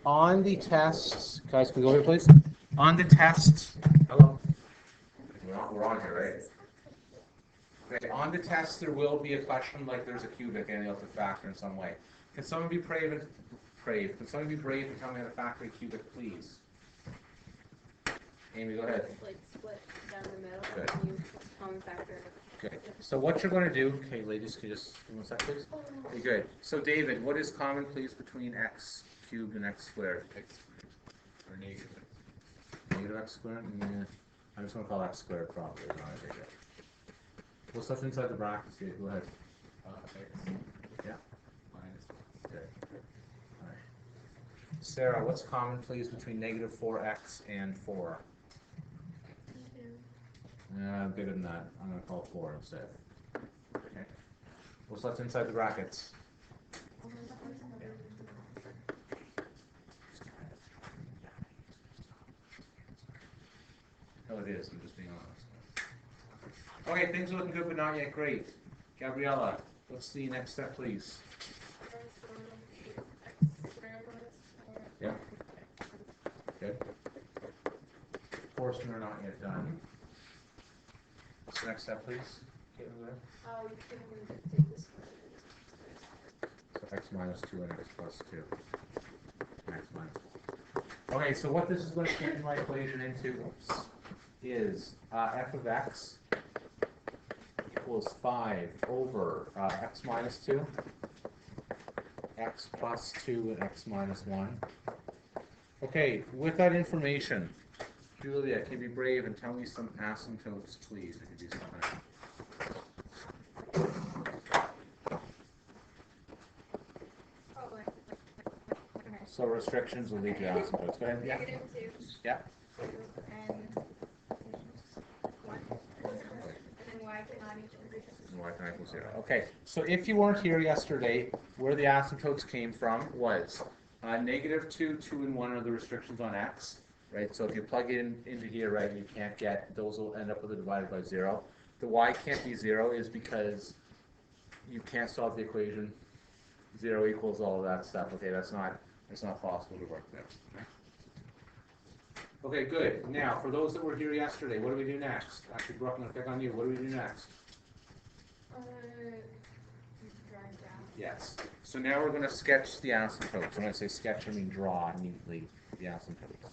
On the tests, guys, can we go here, please? On the tests, hello? We're on here, right? Okay, on the test, there will be a question like there's a cubic and you'll have to factor in some way. Can someone be brave? Can someone be brave and tell me how to factor a cubic, please? Amy, go ahead. Like split down the middle. Good. And you common factor. Okay. So what you're going to do? Okay, ladies, can you just give me 1 second, please? Okay, good. So David, what is common, please, between x cubed and x squared? Or negative. Negative x squared? Yeah. I'm just going to call x squared probably. No, there you go. What's left inside the brackets here? Go ahead. X. Yeah. Minus. Good. All right. Sarah, what's common, please, between negative 4x and 4? Bigger than that. I'm going to call 4 instead. Okay. What's left inside the brackets? Oh, it is. I'm just being honest. Okay, things are looking good, but not yet great. Gabriella, what's the next step, please? Yeah. Good. Portion are not yet done. What's the next step, please? You can take this one. So x minus 2 and x plus 2. X minus. Okay, so what this is going to change my equation into is f of x equals 5 over x minus 2, x plus 2, and x minus 1. Okay, with that information, Julia, can you be brave and tell me some asymptotes, please, if you do something. So restrictions will lead to asymptotes. Go ahead. Yeah. Negative 2. Yeah. And 1. And y cannot equal 0. Y can equal 0. Okay, so if you weren't here yesterday, where the asymptotes came from was negative 2, 2, and 1 are the restrictions on x, right? So if you plug it into here, right, you can't get, those will end up with a divided by 0. The y can't be 0 is because you can't solve the equation 0 equals all of that stuff. Okay, that's not possible to work there. Okay, good. Now, for those that were here yesterday, what do we do next? Actually, Brooke, I'm going to pick on you. What do we do next? Drawing down. Yes. So now we're going to sketch the asymptotes. When I say sketch, I mean draw neatly the asymptotes.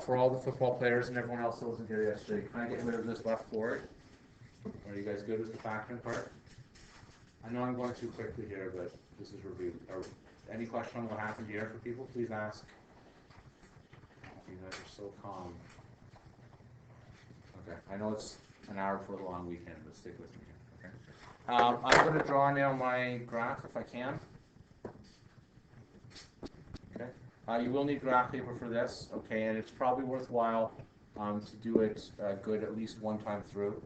For all the football players and everyone else that wasn't here yesterday, can I get rid of this left board? Are you guys good with the factoring part? I know I'm going too quickly here, but this is review. Any question on what happened here for people, please ask. You guys are so calm. Okay, I know it's an hour for the long weekend, but stick with me here. Okay. I'm going to draw now my graph if I can. Okay. You will need graph paper for this. Okay, and it's probably worthwhile to do it good at least one time through.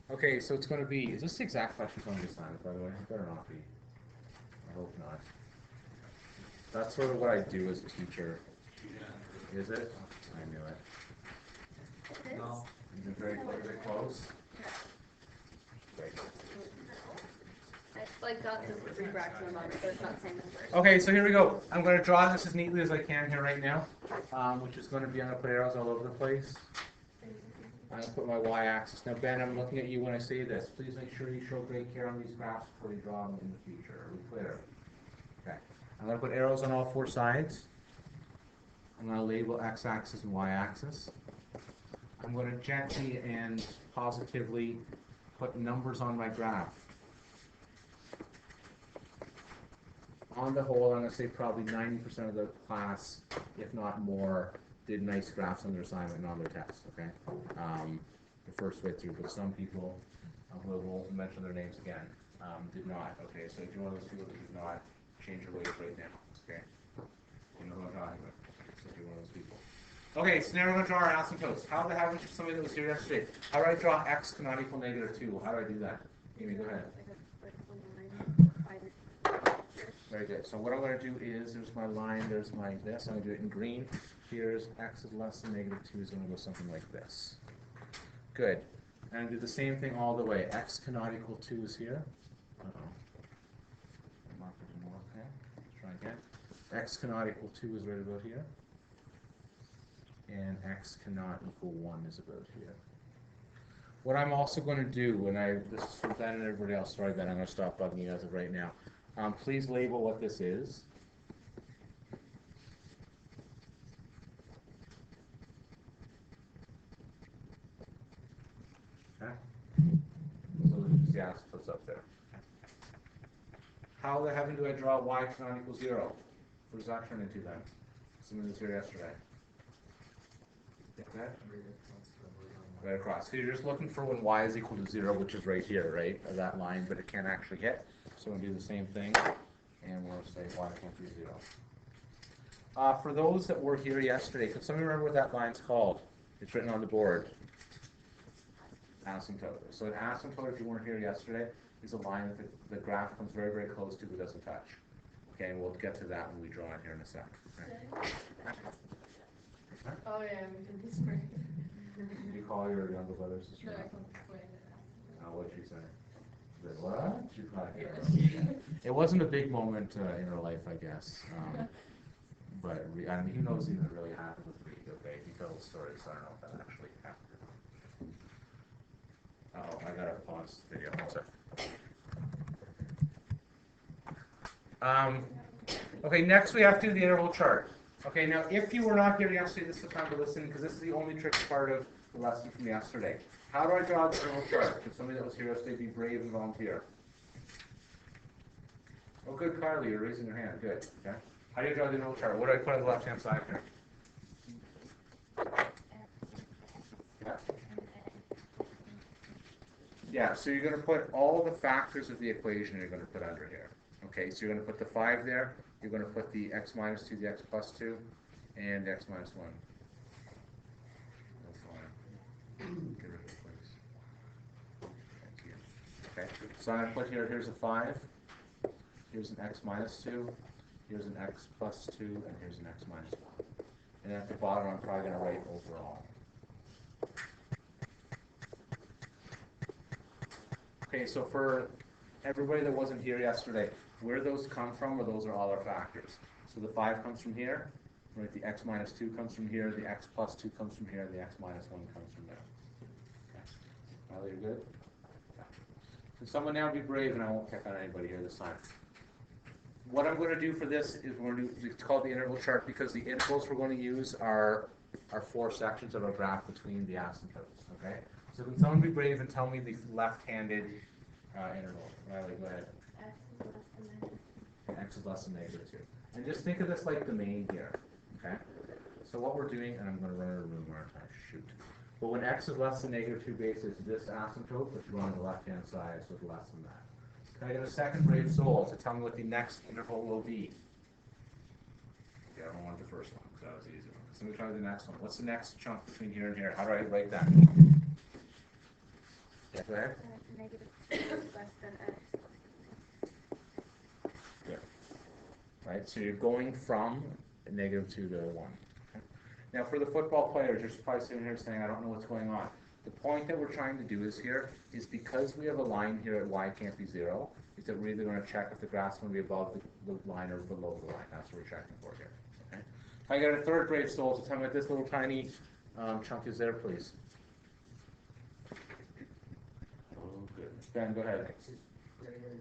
Okay, so it's going to be, is this the exact question on this line, by the way? It better not be. I hope not. That's sort of what I do as a teacher. Yeah. Is it? I knew it. No. Is it very close? Great. I got the three brackets in my mind, but it's not the same numbers. Okay, so here we go. I'm going to draw this as neatly as I can here right now, which is going to be, I'm going to put arrows all over the place. I'm going to put my y-axis. Now, Ben, I'm looking at you when I say this. Please make sure you show great care on these graphs before you draw them in the future. Are we clear? Okay. I'm going to put arrows on all four sides. I'm going to label x-axis and y-axis. I'm going to gently and positively put numbers on my graph. On the whole, I'm going to say probably 90% of the class, if not more, did nice graphs on their assignment and on their test, okay? The first way through, but some people, we'll mention their names again, did not, okay? So if you're one of those people that did not, change your ways right now, okay? You know who I'm talking about, so if you're one of those people. Okay, so now we're going to draw our asymptotes. How the heck was somebody that was here yesterday? How do I draw x cannot equal negative 2? How do I do that? Amy, go ahead. Very good. So what I'm going to do is, there's my line, there's my this. I'm going to do it in green. Here's x is less than negative 2 is going to go something like this. Good. And do the same thing all the way. X cannot equal 2 is here. Uh-oh. Marker didn't work. Okay. Let's try again. X cannot equal 2 is right about here. And X cannot equal 1 is about here. What I'm also going to do, and this is for Ben and everybody else, sorry Ben, I'm going to stop bugging you as of right now. Please label what this is. Okay. So there's the asymptotes up there. How the heaven do I draw y cannot equal 0? What does that turn into then? Something that's here yesterday. Okay. Right across. So you're just looking for when y is equal to 0, which is right here, right? Of that line, but it can't actually hit. So we'll do the same thing, and we'll say y can't be 0. For those that were here yesterday, can somebody remember what that line's called? It's written on the board. Asymptote. So an asymptote, if you weren't here yesterday, is a line that the graph comes very, very close to but doesn't touch. Okay, and we'll get to that when we draw it here in a sec. Okay. Oh yeah, we did this morning. Did you call your younger brother or sister? No, I can't explain it. What'd she say? Said, what? She cried. It wasn't a big moment in her life, I guess. But I mean, he knows even really happened with me. Okay, he tells stories, so I don't know if that actually happened. Oh, I gotta pause the video. One sec. Okay, next we have to do the interval chart. Okay, now if you were not here yesterday, this is the time to listen because this is the only tricky part of the lesson from yesterday. How do I draw the interval chart? Could somebody that was here yesterday be brave and volunteer? Oh, good, Carly, you're raising your hand. Good. Okay. How do you draw the interval chart? What do I put on the left-hand side here? Yeah. Yeah, so you're going to put all the factors of the equation you're going to put under here. Okay, so you're going to put the 5 there. You're going to put the x minus 2, the x plus 2, and x minus 1. That's fine. Get rid of it, please. Thank you. Okay, so I'm going to put here, here's a 5. Here's an x minus 2. Here's an x plus 2, and here's an x minus 1. And at the bottom, I'm probably going to write overall. Okay, so for everybody that wasn't here yesterday, where those come from, or those are all our factors. So the 5 comes from here, right? The x minus 2 comes from here, the x plus 2 comes from here, and the x minus 1 comes from there. Okay. Riley, you're good? Okay. Can someone now be brave, and I won't pick on anybody here this time. What I'm going to do for this is we're going to do, it's called the interval chart because the intervals we're going to use are 4 sections of a graph between the asymptotes. Okay? So can someone be brave and tell me the left-handed interval? Riley, go ahead. X is less than negative 2. And just think of this like the main here. Okay? So what we're doing, and I'm going to run out of room where I shoot. But when x is less than negative 2 base, it's this asymptote, but you go on the left-hand side, so it's less than that. Can I get a second brave soul to tell me what the next interval will be? Yeah, I don't want the first one, because that was the easy one. So let me try the next one. What's the next chunk between here and here? How do I write that? Yeah, go ahead. Negative 2 is less than x. Good. Right, so you're going from negative 2 to 1. Okay. Now for the football players, you're probably sitting here saying, I don't know what's going on. The point that we're trying to do is here is because we have a line here at y can't be 0, is that we're either going to check if the graph's going to be above the line or below the line. That's what we're checking for here. Okay. I got a third grade soul, so tell me what this little tiny chunk is there, please. Oh, good. Ben, go ahead. X is greater than,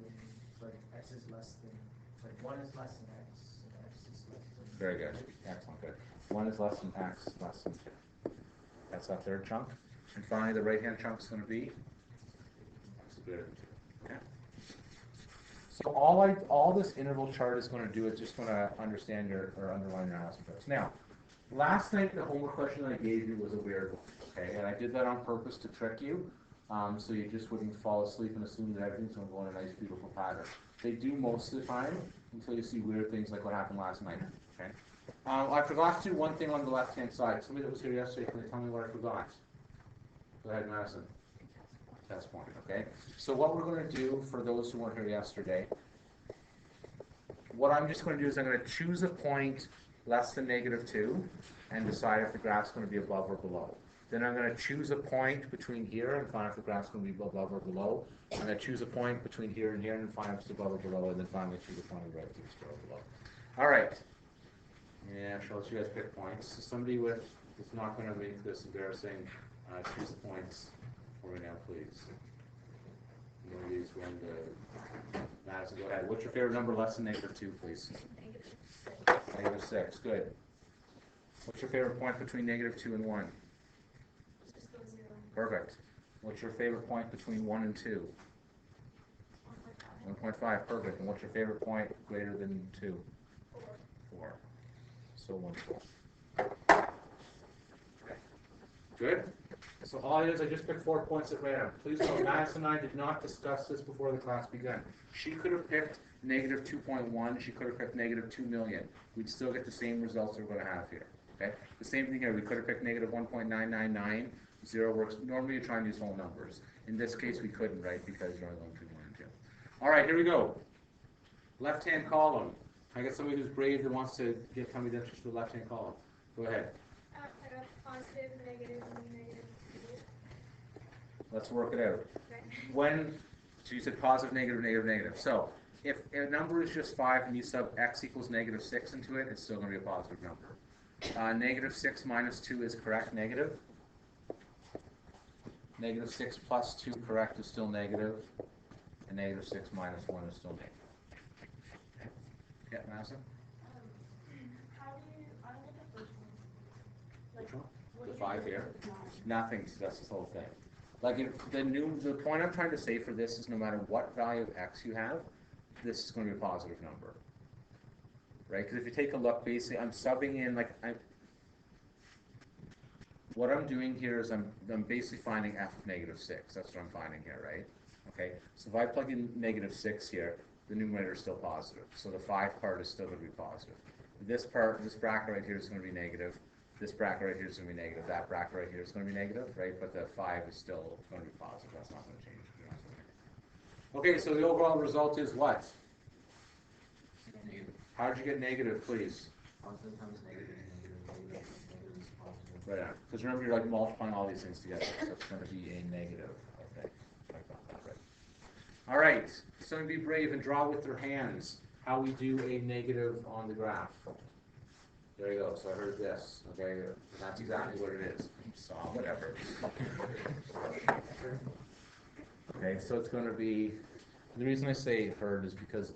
sorry, x is less than, sorry, 1 is less than x, and x is less than. Very good. Excellent. Good. 1 is less than x, less than 2. That's that third chunk. And finally, the right-hand chunk is going to be x is greater than 2. Okay. So all this interval chart is going to do is just going to understand or underline your asymptotes. Now, last night the homework question that I gave you was a weird one. Okay, and I did that on purpose to trick you, so you just wouldn't fall asleep and assume that everything's going to go in a nice, beautiful pattern. They do most of the time until you see weird things like what happened last night. Okay. I forgot to do one thing on the left-hand side. Somebody that was here yesterday, can they tell me what I forgot? Go ahead, Madison. Test point, okay? So what we're going to do for those who weren't here yesterday, what I'm just going to do is I'm going to choose a point less than negative 2 and decide if the graph's going to be above or below. Then I'm going to choose a point between here and find if the graph's going to be above or below. I'm going to choose a point between here and here and find if it's above or below, and then finally choose a point right to above or below. All right. Yeah, I'll let you guys pick points. So somebody with is not going to make this embarrassing. Choose the points for me now, please. I'm going to use one to Madison. Go ahead. What's your favorite number less than -2, please? -6. Good. What's your favorite point between -2 and 1? Just go 0. Perfect. What's your favorite point between 1 and 2? 1.5. Perfect. And what's your favorite point greater than 2? 4. So 1, 4. Okay. Good. So all it is, I just picked 4 points at random. Please note, Madison and I did not discuss this before the class began. She could have picked -2.1. She could have picked -2 million. We'd still get the same results we're going to have here. Okay. The same thing here. We could have picked -1.999. 0 works. Normally, you try and use whole numbers. In this case, we couldn't, right? Because you're only going between 1 and 2. All right. Here we go. Left-hand column. I got somebody who's brave that wants to tell me the answers to the left-hand column. Go ahead. I got positive, negative, and negative. Let's work it out. Okay. So you said positive, negative, negative, negative. So if a number is just 5 and you sub x equals -6 into it, it's still going to be a positive number. -6 minus 2 is correct, negative. -6 plus 2 correct is still negative. And -6 minus 1 is still negative. Yeah, Madison? How do you, I don't get the first one. Which one? What The do you 5 do here? with the 9? Nothing, so that's the whole thing. Like the point I'm trying to say for this is no matter what value of x you have, this is going to be a positive number, right? Because if you take a look, basically I'm subbing in what I'm doing here is I'm basically finding f of -6. That's what I'm finding here, right? Okay. So if I plug in -6 here, the numerator is still positive. So the 5 part is still going to be positive. This bracket right here is going to be negative. This bracket right here is going to be negative. That bracket right here is going to be negative, right? But the 5 is still going to be positive. That's not going to change. Okay, so the overall result is what? Negative. How did you get negative, please? Positive times negative, negative is positive. Right on. Because remember, you're like multiplying all these things together. So it's going to be a negative. Okay. I got that right. All right. So be brave and draw with their hands how we do a negative on the graph. There you go. So I heard this. Okay. That's exactly what it is. So whatever. Okay. So it's going to be. The reason I say heard is because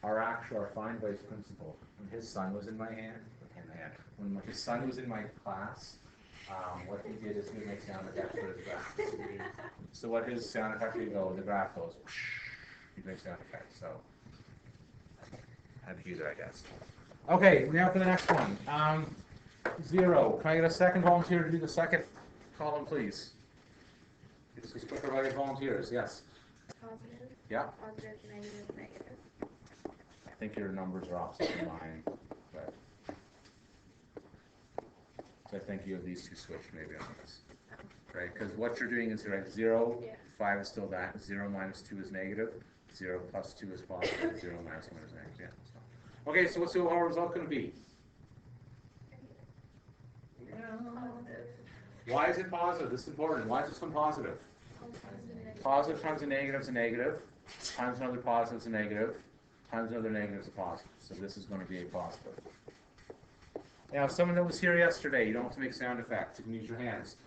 our fine vice principal, when his son was in my hand, when his son was in my class, what he did is he would make sound effects for his graph. So what his sound effect would go, the graph goes, he'd make sound effects. So I had to use it, I guess. Okay, now for the next one. 0. Can I get a second volunteer to do the second column, please? This is quicker by volunteers, yes. Positive. Yeah. Positive, negative, negative. I think your numbers are opposite from mine, but so I think you have these two switched maybe on this, right? Because what you're doing is right, 0, Yeah. 5 is still that, 0 minus 2 is negative, 0 plus 2 is positive, 0 minus 1 is negative. Yeah. So. Okay, so what's the overall result going to be? Positive. Why is it positive? This is important. Why is this one positive? Positive times a negative is a negative, times another positive is a negative, times another negative is a positive. So this is going to be a positive. Now, someone that was here yesterday, you don't have to make sound effects. You can use your hands.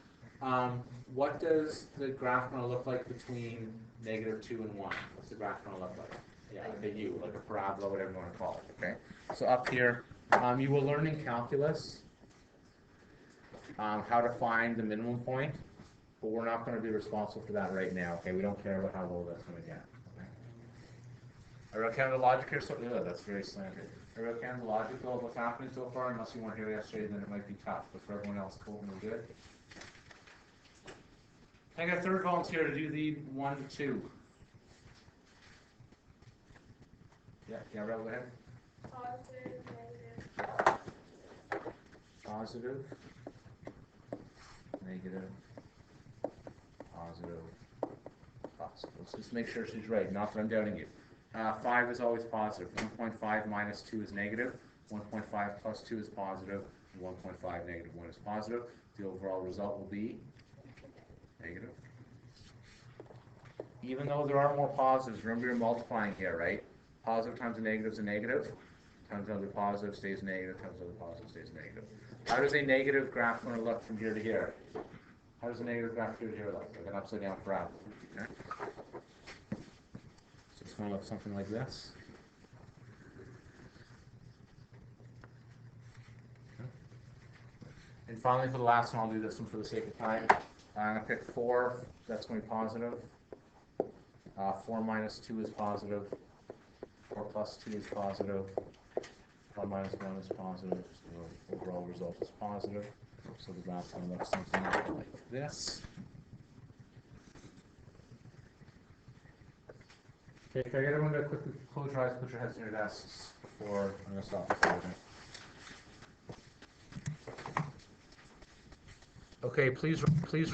What does the graph going to look like between -2 and 1? What's the graph going to look like? Yeah, like a U, like a parabola, whatever you want to call it. Okay. So up here, you will learn in calculus how to find the minimum point. But we're not going to be responsible for that right now, okay? We don't care about how low that's going to get. Okay? I wrote down the logic here, so that's very slanted. I wrote down the logic of what's happening so far, unless you weren't here yesterday, then it might be tough. But for everyone else, cool and we're good. I got a third volunteer to do the 1 to 2. Yeah, Rob, go ahead. Positive, negative. Positive, negative, positive, positive. Let's just make sure she's right, not that I'm doubting you. 5 is always positive. 1.5 minus 2 is negative. 1.5 plus 2 is positive. 1.5, negative 1 is positive. The overall result will be negative. Even though there are more positives, remember you're multiplying here, right? Positive times a negative is a negative. Times another positive stays negative, times another positive stays negative. How does a negative graph going to look from here to here? How does a negative graph here to here look? Like an upside down graph. Okay? So it's going to look something like this. Okay. And finally, for the last one, I'll do this one for the sake of time. I'm going to pick 4. That's going to be positive. 4 minus 2 is positive. 4 plus 2 is positive. 1 minus 1 is positive. So the overall result is positive. So the graph's going to look something like this. Okay, can I get everyone to quickly close your eyes, put your heads in your desks before I'm going to stop recording. Okay, please